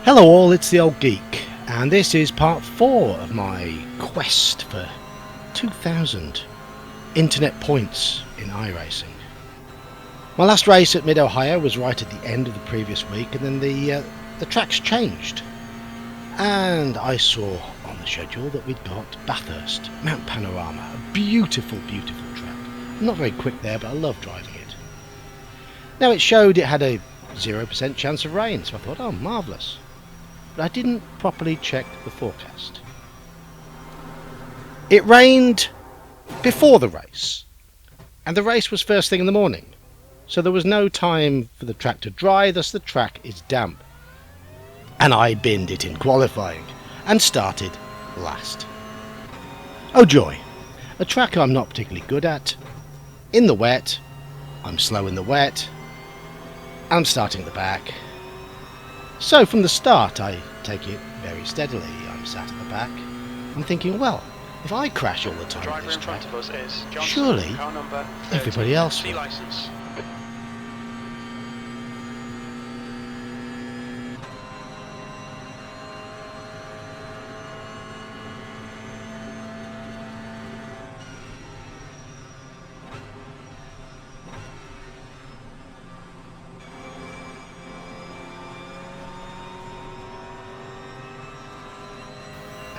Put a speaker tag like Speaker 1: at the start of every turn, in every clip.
Speaker 1: Hello all, it's the Old Geek, and this is part 4 of my quest for 2,000 internet points in iRacing. My last race at Mid-Ohio was right at the end of the previous week, and then the tracks changed. And I saw on the schedule that we'd got Bathurst, Mount Panorama, a beautiful, beautiful track. I'm not very quick there, but I love driving it. Now it showed it had a 0% chance of rain, so I thought, oh, marvellous. But I didn't properly check the forecast. It rained before the race, and the race was first thing in the morning, so there was no time for the track to dry, thus the track is damp. And I binned it in qualifying, and started last. Oh joy, a track I'm not particularly good at, in the wet, I'm slow in the wet, and I'm starting at the back. So from the start I take it very steadily. I'm sat at the back. I'm thinking, well, if I crash all the time on this track, surely everybody else will.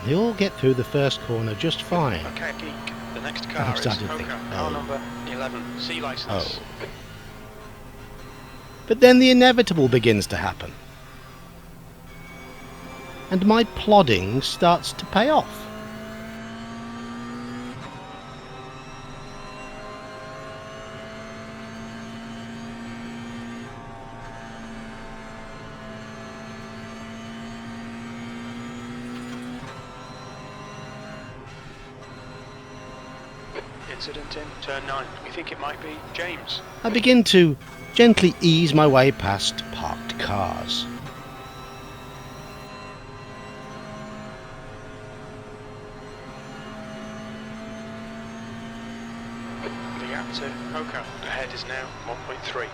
Speaker 1: They all get through the first corner just fine.
Speaker 2: Okay, Geek. The next car is car number 11, C license.
Speaker 1: Oh. But then the inevitable begins to happen. And my plodding starts to pay off.
Speaker 2: Incident in turn 9. We think it might be James.
Speaker 1: I begin to gently ease my way past parked cars.
Speaker 2: The gap to Hoka ahead is now 1.3.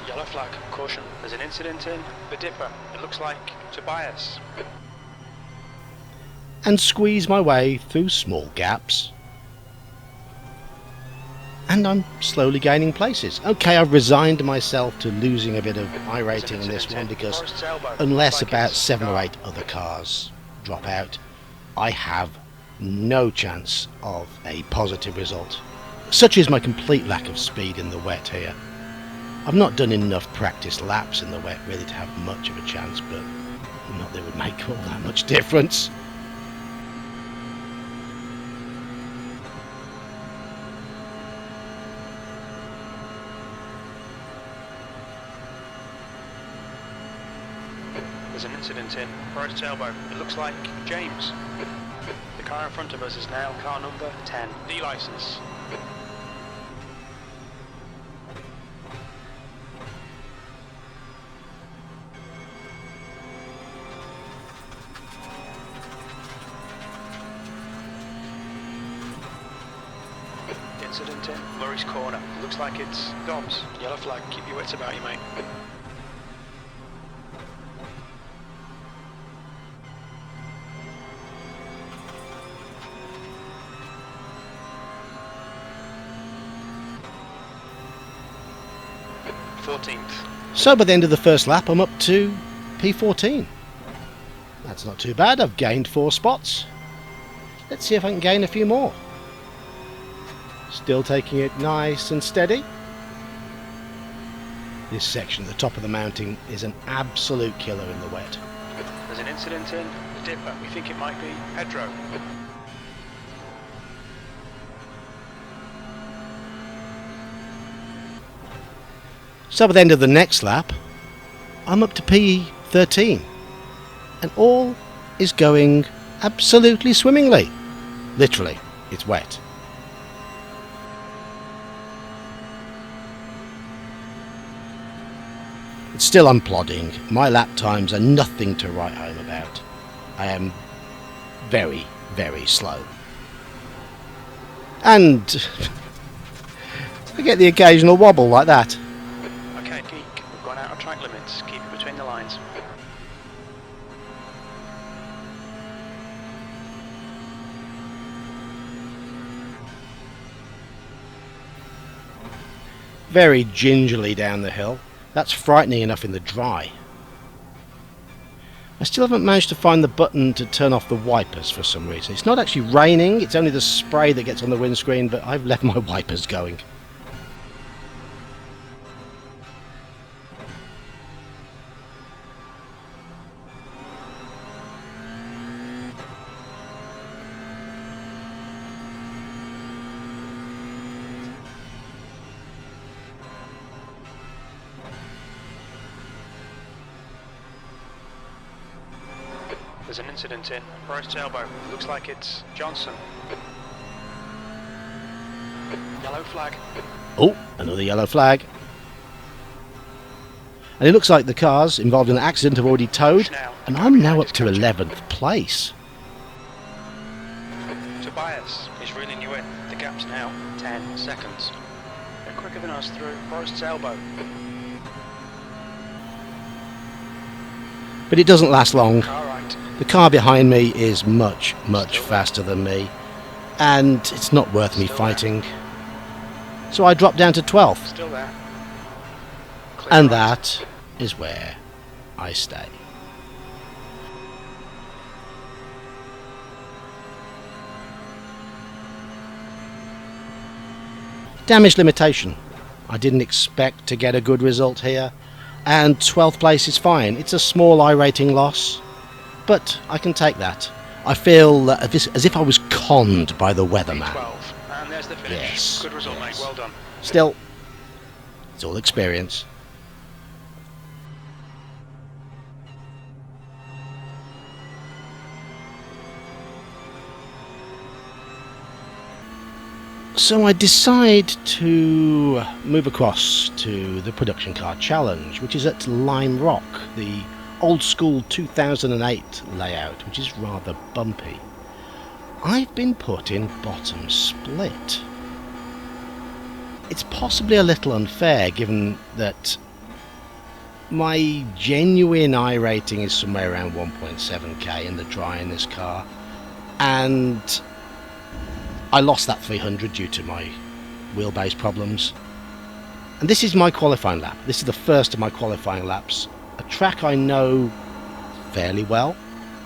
Speaker 2: Yellow flag, caution. There's an incident in the Dipper. It looks like Tobias.
Speaker 1: And squeeze my way through small gaps. And I'm slowly gaining places. Okay, I've resigned myself to losing a bit of iRating in this one because unless about 7 or 8 other cars drop out, I have no chance of a positive result. Such is my complete lack of speed in the wet here. I've not done enough practice laps in the wet really to have much of a chance, but not that it would make all that much difference.
Speaker 2: There's an incident in right tailboat. It looks like James. The car in front of us is now car number 10, D license. Incident in Murray's corner. It looks like it's Dobbs. Yellow flag. Keep your wits about you, mate.
Speaker 1: So by the end of the first lap I'm up to P14. That's not too bad, I've gained 4 spots. Let's see if I can gain a few more. Still taking it nice and steady. This section at the top of the mountain is an absolute killer in the wet.
Speaker 2: There's an incident in the Dipper. We think it might be Pedro.
Speaker 1: So by the end of the next lap, I'm up to P13, and all is going absolutely swimmingly. Literally, it's wet. But still I'm plodding. My lap times are nothing to write home about. I am very, very slow. And I get the occasional wobble like that.
Speaker 2: Okay, Geek, we've gone out of track limits. Keep it between the centre lines.
Speaker 1: Very gingerly down the hill. That's frightening enough in the dry. I still haven't managed to find the button to turn off the wipers for some reason. It's not actually raining, it's only the spray that gets on the windscreen, but I've left my wipers going.
Speaker 2: There's an incident in Forest Elbow. Looks like it's Johnson. Yellow flag.
Speaker 1: Oh, another yellow flag. And it looks like the cars involved in the accident have already towed, and I'm now up to 11th place.
Speaker 2: Tobias is reeling you in. The gap's now 10 seconds. They're quicker than us through Forest's Elbow.
Speaker 1: But it doesn't last long.
Speaker 2: All right.
Speaker 1: The car behind me is much faster than me, and it's not worth me fighting. So I drop down to 12th,
Speaker 2: Still there. Clear
Speaker 1: and
Speaker 2: right.
Speaker 1: that is where I stay. Damage limitation. I didn't expect to get a good result here, and 12th place is fine. It's a small Irating loss, but I can take that. I feel as if I was conned by the weatherman.
Speaker 2: 12. And there's the finish.
Speaker 1: Yes,
Speaker 2: Good result,
Speaker 1: yes.
Speaker 2: mate. Well done.
Speaker 1: Still, it's all experience. So I decide to move across to the production car challenge, which is at Lime Rock, the old school 2008 layout, which is rather bumpy. I've been put in bottom split. It's possibly a little unfair given that my genuine I rating is somewhere around 1.7k in the dry in this car, and I lost that 300 due to my wheelbase problems. And this is my qualifying lap. This is the first of my qualifying laps. A track I know fairly well,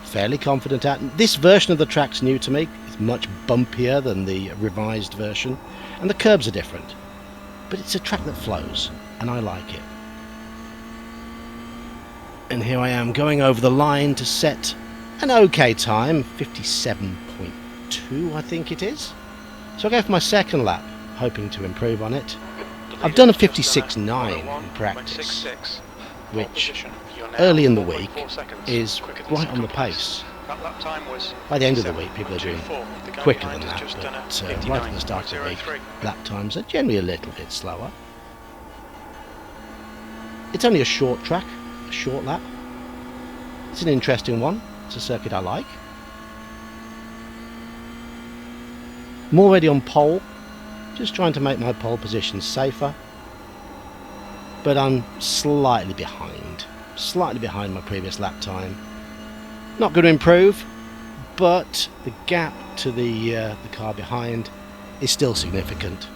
Speaker 1: fairly confident at. This version of the track's new to me. It's much bumpier than the revised version, and the curbs are different. But it's a track that flows, and I like it. And here I am going over the line to set an okay time, 57.2 I think it is. So I go for my second lap, hoping to improve on it. I've done a 56.9 in practice, which early in the week is right on the pace. By the end of the week people are doing quicker than that, but right at the start of the week lap times are generally a little bit slower. It's only a short track, a short lap. It's an interesting one, it's a circuit I like. I'm already on pole, just trying to make my pole position safer, but I'm slightly behind my previous lap time. Not going to improve, but the gap to the car behind is still significant.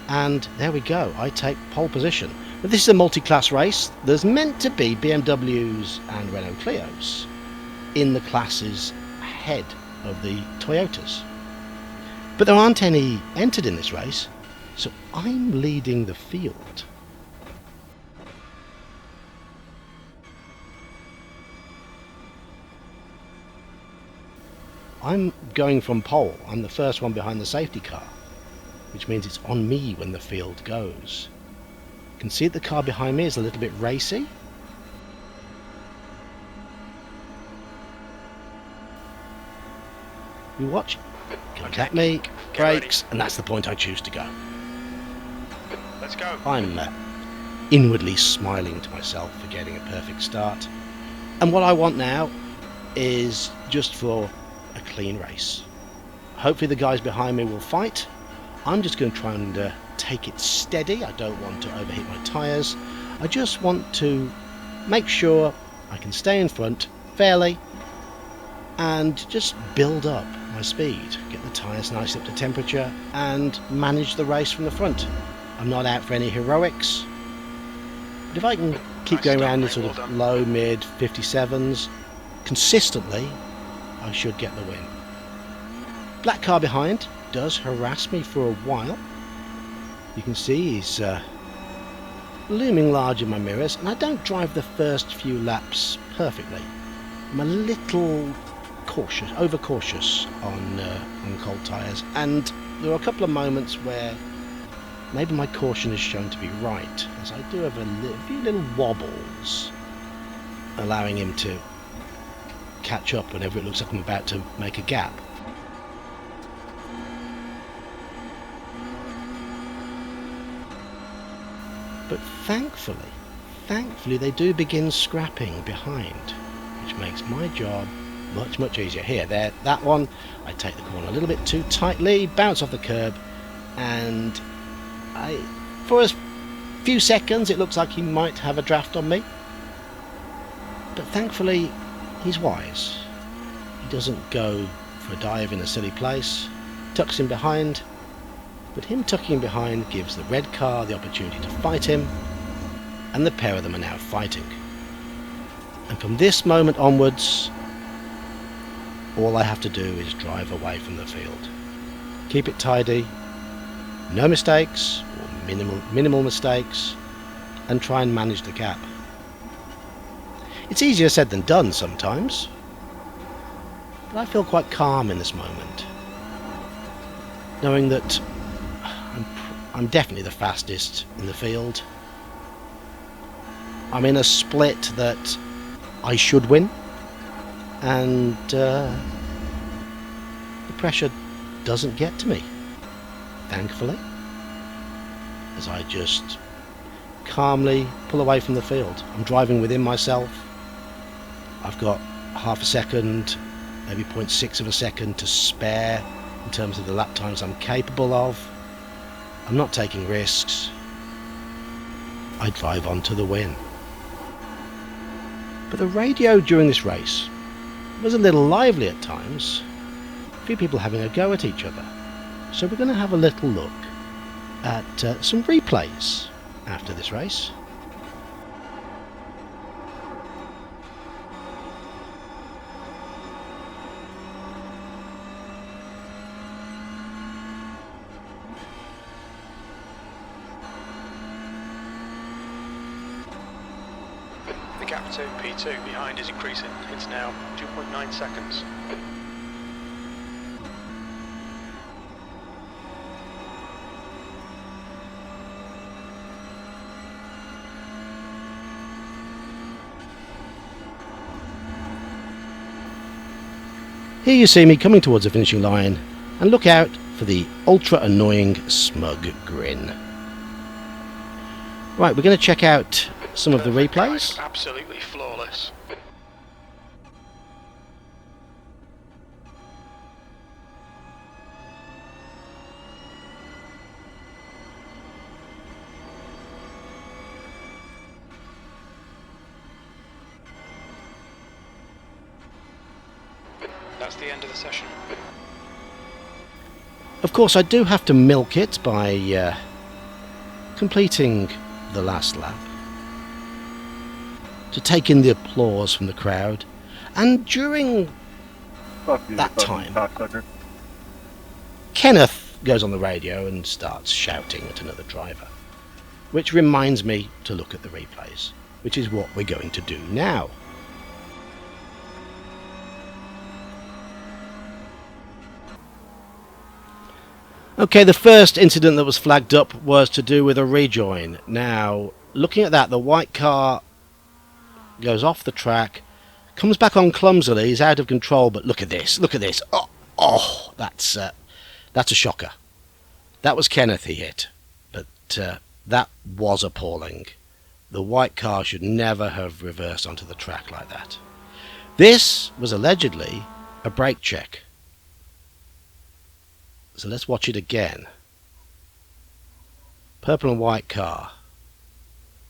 Speaker 1: And there we go, I take pole position. But this is a multi-class race. There's meant to be BMWs and Renault Clios in the classes ahead of the Toyotas. But there aren't any entered in this race, so I'm leading the field. I'm going from pole. I'm the first one behind the safety car, which means it's on me when the field goes. You can see that the car behind me is a little bit racy. You watch. Contact me, brakes, and that's the point I choose to go.
Speaker 2: Let's go.
Speaker 1: I'm inwardly smiling to myself for getting a perfect start. And what I want now is just for a clean race. Hopefully the guys behind me will fight. I'm just going to try and take it steady. I don't want to overheat my tyres. I just want to make sure I can stay in front fairly and just build up my speed, get the tyres nicely up to temperature and manage the race from the front. I'm not out for any heroics, but if I can keep going around in sort of low, mid 57s consistently, I should get the win. Black car behind does harass me for a while. You can see he's looming large in my mirrors, and I don't drive the first few laps perfectly. I'm a little cautious, overcautious on cold tyres, and there are a couple of moments where maybe my caution is shown to be right, as I do have a few little wobbles, allowing him to catch up whenever it looks like I'm about to make a gap. But thankfully they do begin scrapping behind, which makes my job much easier. Here, there, that one, I take the corner a little bit too tightly, bounce off the curb, and for a few seconds it looks like he might have a draft on me. But thankfully he's wise. He doesn't go for a dive in a silly place, tucks him behind. But him tucking him behind gives the red car the opportunity to fight him, and the pair of them are now fighting. And from this moment onwards, all I have to do is drive away from the field. Keep it tidy, no mistakes, or minimal mistakes, and try and manage the gap. It's easier said than done sometimes, but I feel quite calm in this moment, knowing that I'm definitely the fastest in the field. I'm in a split that I should win, and the pressure doesn't get to me, thankfully, as I just calmly pull away from the field. I'm driving within myself. I've got half a second, maybe 0.6 of a second to spare in terms of the lap times I'm capable of. I'm not taking risks. I drive on to the win. But the radio during this race was a little lively at times. A few people having a go at each other. So we're going to have a little look at some replays after this race.
Speaker 2: The gap to P2 behind is increasing. It's now 2.9 seconds.
Speaker 1: Here you see me coming towards the finishing line, and look out for the ultra annoying smug grin. Right, we're going to check out some of the replays.
Speaker 2: Absolutely flawless. That's the end of the session.
Speaker 1: Of course, I do have to milk it by completing the last lap, to take in the applause from the crowd, and during that time, Kenneth goes on the radio and starts shouting at another driver, which reminds me to look at the replays, which is what we're going to do now. Okay, the first incident that was flagged up was to do with a rejoin. Now, looking at that, the white car goes off the track, comes back on clumsily, is out of control, but look at this, oh, that's a shocker. That was Kenneth he hit, but that was appalling. The white car should never have reversed onto the track like that. This was allegedly a brake check. So let's watch it again. Purple and white car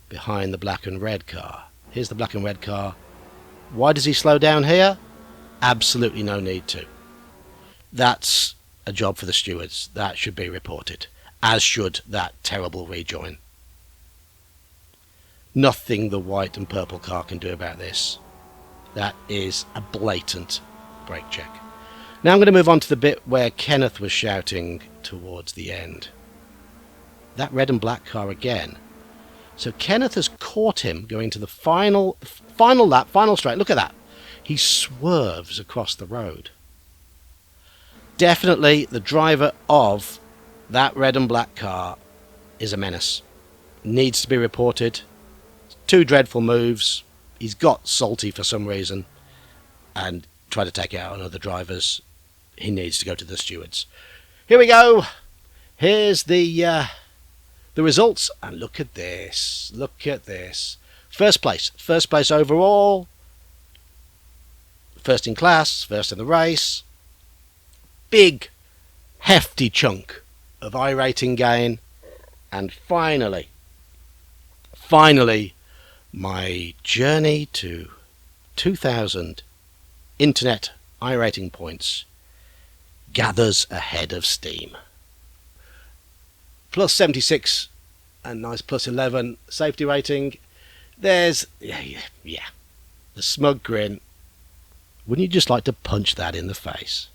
Speaker 1: behind the black and red car. Here's the black and red car Why does he slow down here? Absolutely no need to. That's a job for the stewards. That should be reported, as should that terrible rejoin. Nothing the white and purple car can do about this. That is a blatant brake check. Now I'm going to move on to the bit where Kenneth was shouting towards the end. That red and black car again. So Kenneth has caught him going to the final lap, final straight. Look at that. He swerves across the road. Definitely the driver of that red and black car is a menace. Needs to be reported. 2 dreadful moves. He's got salty for some reason and tried to take out on other drivers. He needs to go to the stewards. Here we go. Here's the results, and look at this. Look at this. First place overall. First in class, first in the race. Big, hefty chunk of Irating gain, and finally, my journey to 2,000 internet Irating points gathers ahead of steam. Plus 76 and nice plus 11 safety rating. There's, yeah, the smug grin. Wouldn't you just like to punch that in the face?